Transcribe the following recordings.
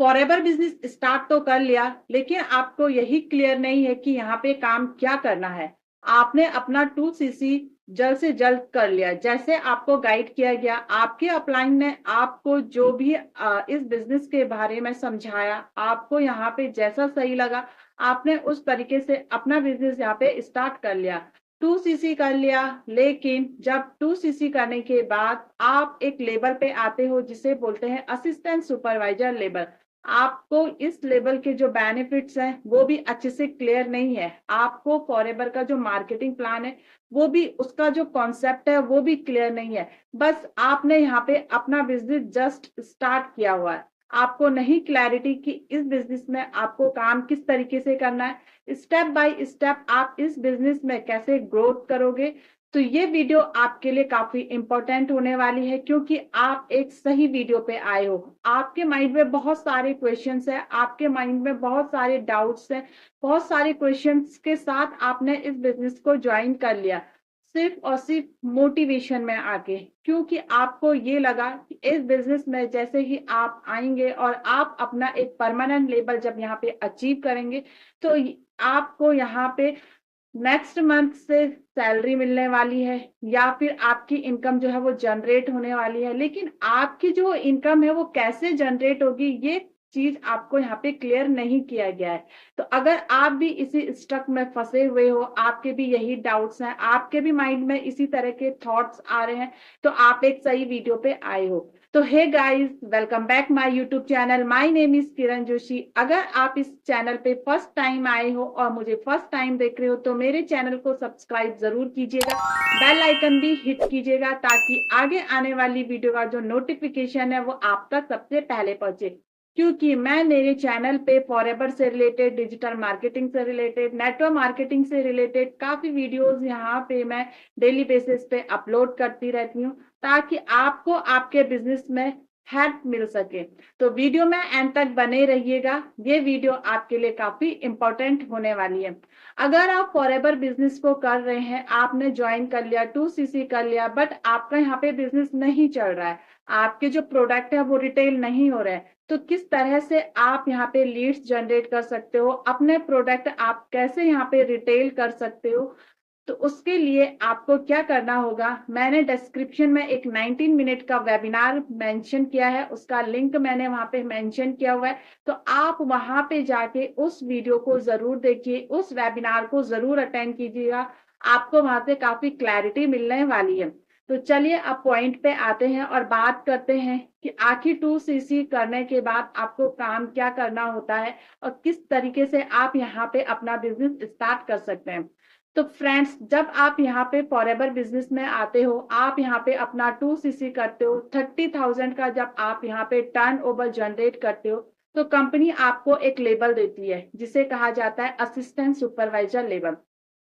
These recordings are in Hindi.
फॉरएवर बिजनेस स्टार्ट तो कर लिया, लेकिन आपको यही क्लियर नहीं है कि यहाँ पे काम क्या करना है। आपने अपना 2cc जल्द से जल्द कर लिया, जैसे आपको गाइड किया गया। आपके अपलाइन ने आपको जो भी इस बिजनेस के बारे में समझाया, आपको यहाँ पे जैसा सही लगा, आपने उस तरीके से अपना बिजनेस यहाँ पे स्टार्ट कर लिया। 2cc कर लिया, लेकिन जब 2cc करने के बाद आप एक लेवल पे आते हो जिसे बोलते हैं असिस्टेंट सुपरवाइजर लेवल। आपको इस लेवल के जो बेनिफिट्स हैं वो भी अच्छे से क्लियर नहीं है। आपको फॉरएवर का जो मार्केटिंग प्लान है वो भी, उसका जो कॉन्सेप्ट है वो भी क्लियर नहीं है। बस आपने यहाँ पे अपना बिजनेस जस्ट स्टार्ट किया हुआ है। आपको नहीं क्लैरिटी कि इस बिजनेस में आपको काम किस तरीके से करना है, स्टेप बाय स्टेप आप इस बिजनेस में कैसे ग्रोथ करोगे। तो ये वीडियो आपके लिए काफी इंपॉर्टेंट होने वाली है, क्योंकि आप एक सही वीडियो पे आए हो। आपके माइंड में बहुत सारे क्वेश्चंस हैं, आपके माइंड में बहुत सारे डाउट्स हैं, बहुत सारे क्वेश्चंस के साथ आपने इस बिजनेस को ज्वाइन कर लिया सिर्फ और सिर्फ मोटिवेशन में आके, क्योंकि आपको ये लगा कि इस बिजनेस में जैसे ही आप आएंगे और आप अपना एक परमानेंट लेवल जब यहाँ पे अचीव करेंगे, तो आपको यहाँ पे नेक्स्ट मंथ से सैलरी मिलने वाली है, या फिर आपकी इनकम जो है वो जनरेट होने वाली है। लेकिन आपकी जो इनकम है वो कैसे जनरेट होगी, ये चीज आपको यहाँ पे क्लियर नहीं किया गया है। तो अगर आप भी इसी स्टक में फंसे हुए हो, आपके भी यही डाउट्स हैं, आपके भी माइंड में इसी तरह के थॉट्स आ रहे हैं, तो आप एक सही वीडियो पे आए हो। तो hey guys, welcome back my YouTube channel. My name is Kiran Joshi. अगर आप इस चैनल पे फर्स्ट टाइम आए हो और मुझे फर्स्ट टाइम देख रहे हो, तो मेरे चैनल को सब्सक्राइब जरूर कीजिएगा, बेल आइकन भी हिट कीजिएगा, ताकि आगे आने वाली वीडियो का जो नोटिफिकेशन है वो आप तक सबसे पहले पहुंचे। क्योंकि मैं मेरे चैनल पे फॉरएवर से रिलेटेड, डिजिटल मार्केटिंग से रिलेटेड, नेटवर्क मार्केटिंग से रिलेटेड काफी वीडियोस यहाँ पे मैं डेली बेसिस पे अपलोड करती रहती हूँ, ताकि आपको आपके बिजनेस में हेल्प मिल सके। तो वीडियो में एंड तक बने रहिएगा, ये वीडियो आपके लिए काफी इंपॉर्टेंट होने वाली है। अगर आप फॉरएवर बिजनेस को कर रहे हैं, आपने ज्वाइन कर लिया, 2cc कर लिया, बट आपका यहाँ पे बिजनेस नहीं चल रहा है, आपके जो प्रोडक्ट है वो रिटेल नहीं हो रहे हैं, तो किस तरह से आप यहाँ पे लीड्स जनरेट कर सकते हो, अपने प्रोडक्ट आप कैसे यहाँ पे रिटेल कर सकते हो। तो उसके लिए आपको क्या करना होगा, मैंने डिस्क्रिप्शन में एक 19 मिनट का वेबिनार मेंशन किया है, उसका लिंक मैंने वहां पे मेंशन किया हुआ है। तो आप वहां पे जाके उस वीडियो को जरूर देखिए, उस वेबिनार को जरूर अटेंड कीजिएगा, आपको वहां से काफी क्लैरिटी मिलने वाली है। तो चलिए अब पॉइंट पे आते हैं और बात करते हैं कि आखिर 2cc करने के बाद आपको काम क्या करना होता है और किस तरीके से आप यहाँ पे अपना बिजनेस स्टार्ट कर सकते हैं। तो फ्रेंड्स, जब आप यहाँ पे फॉरएवर बिजनेस में आते हो, आप यहाँ पे अपना 2cc करते हो, 30,000 का जब आप यहाँ पे टर्न ओवर जनरेट करते हो, तो कंपनी आपको एक लेबल देती है जिसे कहा जाता है असिस्टेंट सुपरवाइजर लेवल।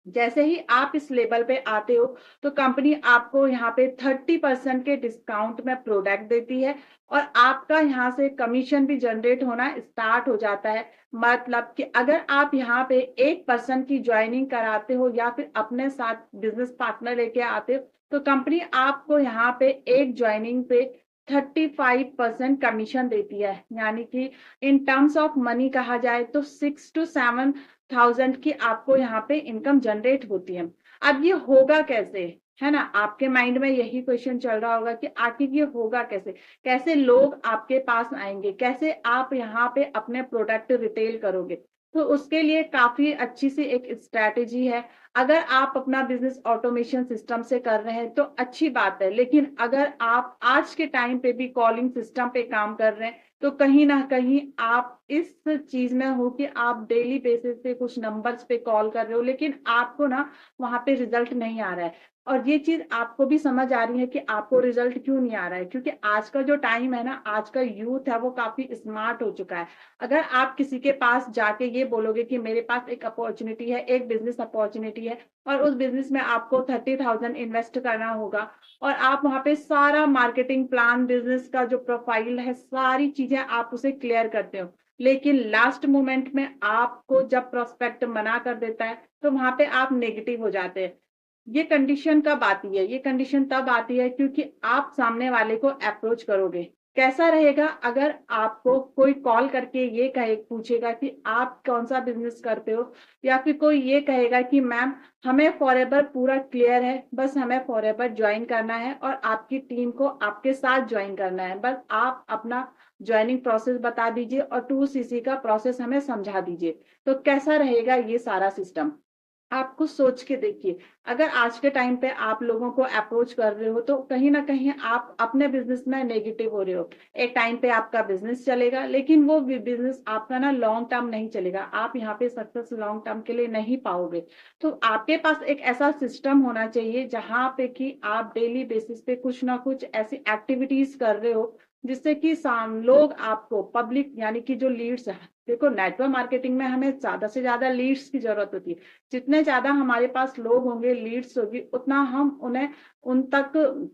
जैसे ही आप इस लेवल पे आते हो, तो कंपनी आपको यहाँ पे 30% के डिस्काउंट में प्रोडक्ट देती है, और आपका यहाँ से कमीशन भी जनरेट होना स्टार्ट हो जाता है। मतलब कि अगर आप यहाँ पे एक पर्सन की ज्वाइनिंग कराते हो या फिर अपने साथ बिजनेस पार्टनर लेके आते हो, तो कंपनी आपको यहाँ पे एक ज्वाइनिंग पे 35% कमीशन देती है। यानी कि इन टर्म्स ऑफ मनी कहा जाए तो 6 to 7,000 की आपको यहाँ पे इनकम जनरेट होती है। अब ये होगा कैसे, है ना, आपके माइंड में यही क्वेश्चन चल रहा होगा कि आखिर ये होगा कैसे, कैसे लोग आपके पास आएंगे, कैसे आप यहाँ पे अपने प्रोडक्ट रिटेल करोगे। तो उसके लिए काफी अच्छी सी एक स्ट्रैटेजी है। अगर आप अपना बिजनेस ऑटोमेशन सिस्टम से कर रहे हैं तो अच्छी बात है, लेकिन अगर आप आज के टाइम पे भी कॉलिंग सिस्टम पे काम कर रहे हैं, तो कहीं ना कहीं आप इस चीज में हो कि आप डेली बेसिस पे कुछ नंबर्स पे कॉल कर रहे हो, लेकिन आपको ना वहां पे रिजल्ट नहीं आ रहा है। और ये चीज आपको भी समझ आ रही है कि आपको रिजल्ट क्यों नहीं आ रहा है, क्योंकि आज का जो टाइम है ना, आज का यूथ है वो काफी स्मार्ट हो चुका है। अगर आप किसी के पास जाके ये बोलोगे कि मेरे पास एक अपॉर्चुनिटी है, एक बिजनेस अपॉर्चुनिटी है, और उस बिजनेस में आपको 30,000 इन्वेस्ट करना होगा, और आप वहां पे सारा मार्केटिंग प्लान, बिजनेस का जो प्रोफाइल है, सारी चीजें आप उसे क्लियर करते हो, लेकिन लास्ट मोमेंट में आपको जब प्रोस्पेक्ट मना कर देता है, तो वहां पे आप नेगेटिव हो जाते हैं। ये कंडीशन कब आती है, ये कंडीशन तब आती है क्योंकि आप सामने वाले को अप्रोच करोगे। कैसा रहेगा अगर आपको कोई कॉल करके ये कहे पूछेगा कि आप कौन सा बिजनेस करते हो, या फिर कोई ये कहेगा कि मैम हमें फॉरएवर पूरा क्लियर है, बस हमें फॉरएवर ज्वाइन करना है और आपकी टीम को आपके साथ ज्वाइन करना है, बस आप अपना ज्वाइनिंग प्रोसेस बता दीजिए और 2cc का प्रोसेस हमें समझा दीजिए। तो कैसा रहेगा ये सारा सिस्टम, आप कुछ सोच के देखिए। अगर आज के टाइम पे आप लोगों को अप्रोच कर रहे हो तो कहीं ना कहीं आप अपने बिजनेस में नेगेटिव हो रहे हो। एक टाइम पे आपका बिजनेस चलेगा, लेकिन वो बिजनेस आपका ना लॉन्ग टर्म नहीं चलेगा, आप यहाँ पे सक्सेस लॉन्ग टर्म के लिए नहीं पाओगे। तो आपके पास एक ऐसा सिस्टम होना चाहिए जहाँ पे कि आप डेली बेसिस पे कुछ ना कुछ ऐसी एक्टिविटीज कर रहे हो जिससे कि लोग आपको पब्लिक यानी कि जो लीड्स है, देखो नेटवर्क मार्केटिंग में हमें ज्यादा से ज्यादा लीड्स की जरूरत होती है। जितने ज्यादा हमारे पास लोग होंगे, लीड्स होगी, उतना हम उन्हें उन तक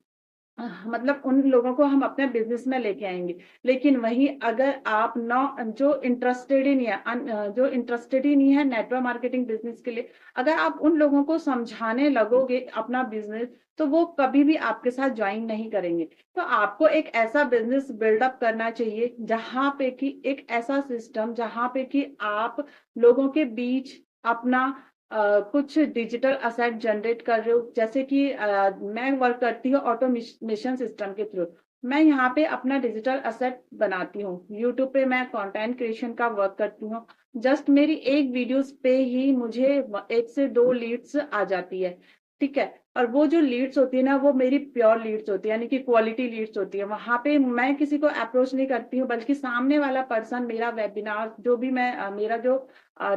मतलब उन लोगों को हम अपने बिजनेस में लेके आएंगे। लेकिन वही अगर आप नौ जो इंटरेस्टेड ही नहीं है जो इंटरेस्टेड ही नहीं है नेटवर्क मार्केटिंग बिजनेस के लिए, अगर आप उन लोगों को समझाने लगोगे अपना बिजनेस, तो वो कभी भी आपके साथ ज्वाइन नहीं करेंगे। तो आपको एक ऐसा बिजनेस बिल्डअप करना चाहिए जहां पे कि एक ऐसा सिस्टम जहां पे कि आप लोगों के बीच अपना कुछ डिजिटल असेट जनरेट कर रहे हो। जैसे कि मैं वर्क करती हूँ ऑटोमेशन सिस्टम के थ्रू। मैं यहाँ पे अपना डिजिटल असेट बनाती हूँ, यूट्यूब पे मैं कंटेंट क्रिएशन का वर्क करती हूँ। जस्ट मेरी एक वीडियोस पे ही मुझे 1 से 2 लीड्स आ जाती है, ठीक है। और वो जो लीड्स होती है ना, वो मेरी प्योर लीड्स होती है, यानी कि क्वालिटी लीड्स होती है। वहां पे मैं किसी को अप्रोच नहीं करती हूँ, बल्कि सामने वाला पर्सन मेरा वेबिनार जो भी मैं मेरा जो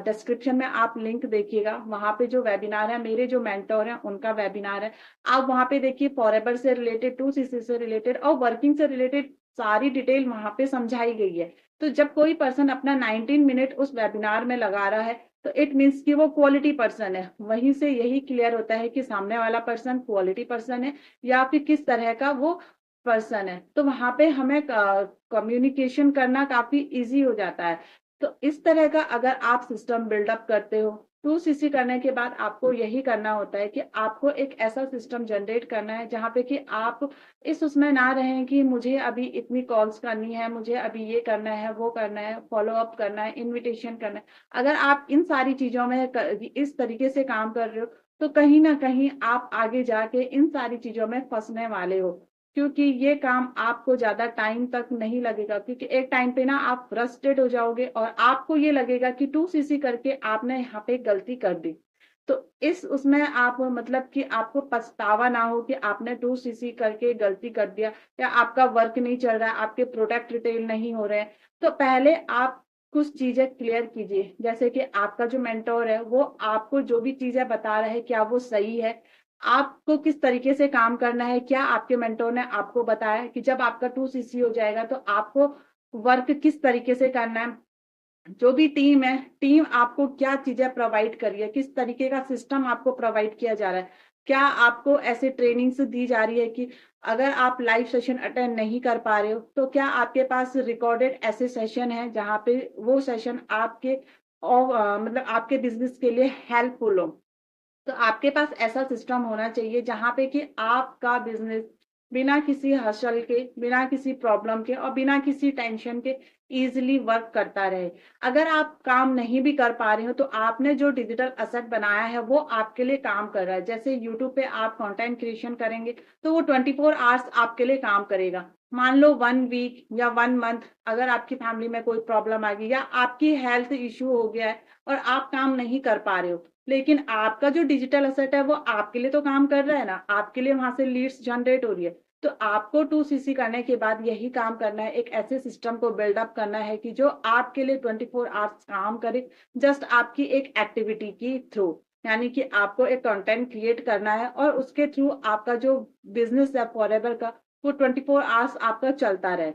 डिस्क्रिप्शन में आप लिंक देखिएगा, वहां पे जो वेबिनार है, मेरे जो मेंटोर हैं उनका वेबिनार है। आप वहां पे देखिए फॉरएवर से रिलेटेड, 2cc से रिलेटेड और वर्किंग से रिलेटेड सारी डिटेल वहां पे समझाई गई है। तो जब कोई पर्सन अपना 19 मिनट उस वेबिनार में लगा रहा है, तो इट मीन्स कि वो क्वालिटी पर्सन है। वहीं से यही क्लियर होता है कि सामने वाला पर्सन क्वालिटी पर्सन है या फिर किस तरह का वो पर्सन है। तो वहां पे हमें कम्युनिकेशन करना काफी इजी हो जाता है। तो इस तरह का अगर आप सिस्टम बिल्डअप करते हो, 2cc करने के बाद आपको यही करना होता है कि आपको एक ऐसा सिस्टम जनरेट करना है जहां पे कि आप इस उसमें ना रहें कि मुझे अभी इतनी कॉल्स करनी है, मुझे अभी ये करना है, वो करना है, फॉलो अप करना है, इनविटेशन करना है। अगर आप इन सारी चीजों में इस तरीके से काम कर रहे हो, तो कहीं ना कहीं आप आगे जाके इन सारी चीजों में फंसने वाले हो। क्योंकि ये काम आपको ज्यादा टाइम तक नहीं लगेगा, क्योंकि एक टाइम पे ना आप फ्रस्ट्रेट हो जाओगे और आपको ये लगेगा कि 2cc करके आपने यहाँ पे गलती कर दी। तो इस उसमें आप मतलब कि आपको पछतावा ना हो कि आपने 2cc करके गलती कर दिया, या आपका वर्क नहीं चल रहा है, आपके प्रोडक्ट रिटेल नहीं हो रहे हैं। तो पहले आप कुछ चीजें क्लियर कीजिए, जैसे कि आपका जो मेंटोर है वो आपको जो भी चीजें बता रहा है क्या वो सही है, आपको किस तरीके से काम करना है, क्या आपके मेंटोर ने आपको बताया कि जब आपका 2cc हो जाएगा तो आपको वर्क किस तरीके से करना है। जो भी टीम है, टीम आपको क्या चीजें प्रोवाइड कर रही है, किस तरीके का सिस्टम आपको प्रोवाइड किया जा रहा है, क्या आपको ऐसे ट्रेनिंग्स दी जा रही है कि अगर आप लाइव सेशन अटेंड नहीं कर पा रहे हो तो क्या आपके पास रिकॉर्डेड ऐसे सेशन है जहां पे वो सेशन आपके और मतलब आपके बिजनेस के लिए हेल्पफुल हो। तो आपके पास ऐसा सिस्टम होना चाहिए जहां पे कि आपका बिजनेस बिना किसी हसल के, बिना किसी प्रॉब्लम के और बिना किसी टेंशन के इजीली वर्क करता रहे। अगर आप काम नहीं भी कर पा रहे हो तो आपने जो डिजिटल असेट बनाया है वो आपके लिए काम कर रहा है। जैसे यूट्यूब पे आप कंटेंट क्रिएशन करेंगे तो वो 24 आवर्स आपके लिए काम करेगा। मान लो 1 वीक या 1 मंथ अगर आपकी फैमिली में कोई प्रॉब्लम आ गई या आपकी हेल्थ इश्यू हो गया है और आप काम नहीं कर पा रहे हो, लेकिन आपका जो डिजिटल असेट है वो आपके लिए तो काम कर रहा है ना, आपके लिए वहां से लीड्स जनरेट हो रही है। तो आपको 2cc करने के बाद यही काम करना है, एक ऐसे सिस्टम को बिल्डअप करना है कि जो आपके लिए 24 आवर्स काम करे, जस्ट आपकी एक एक्टिविटी की थ्रू। यानी कि आपको एक कंटेंट क्रिएट करना है और उसके थ्रू आपका जो बिजनेस है फॉरएवर का, वो 24 आवर्स आपका चलता रहे।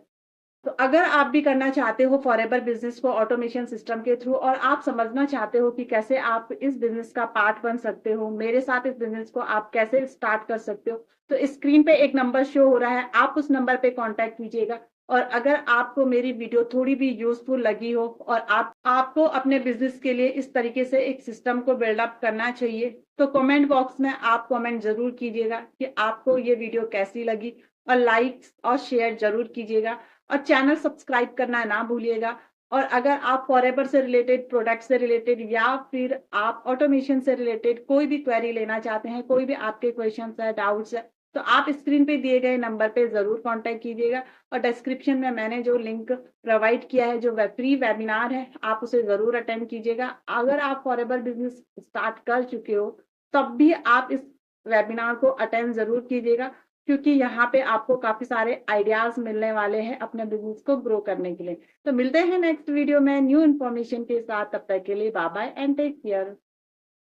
तो अगर आप भी करना चाहते हो फॉरएवर बिजनेस को ऑटोमेशन सिस्टम के थ्रू, और आप समझना चाहते हो कि कैसे आप इस बिजनेस का पार्ट बन सकते हो, मेरे साथ इस बिजनेस को आप कैसे स्टार्ट कर सकते हो, तो स्क्रीन पे एक नंबर शो हो रहा है, आप उस नंबर पे कांटेक्ट कीजिएगा। और अगर आपको मेरी वीडियो थोड़ी भी यूजफुल लगी हो और आपको अपने बिजनेस के लिए इस तरीके से एक सिस्टम को बिल्डअप करना चाहिए, तो कमेंट बॉक्स में आप कमेंट जरूर कीजिएगा कि आपको ये वीडियो कैसी लगी, और लाइक और शेयर जरूर कीजिएगा। और चैनल सब्सक्राइब करना ना भूलिएगा। और अगर आप फॉरएवर से रिलेटेड, प्रोडक्ट से रिलेटेड या फिर आप ऑटोमेशन से रिलेटेड कोई भी क्वेरी लेना चाहते हैं, कोई भी आपके क्वेश्चंस है, डाउट्स है, तो आप स्क्रीन पे दिए गए नंबर पे ज़रूर कॉन्टैक्ट कीजिएगा। और डिस्क्रिप्शन में मैंने जो लिंक प्रोवाइड किया है, जो फ्री वेबिनार है, आप उसे ज़रूर अटेंड कीजिएगा। अगर आप फॉरएवर बिजनेस स्टार्ट कर चुके हो, तब भी आप इस वेबिनार को अटेंड ज़रूर कीजिएगा, क्योंकि यहाँ पे आपको काफ़ी सारे आइडियाज़ मिलने वाले हैं अपने बिजनेस को ग्रो करने के लिए। तो मिलते हैं नेक्स्ट वीडियो में न्यू इन्फॉर्मेशन के साथ। तब तक के लिए bye bye and take care.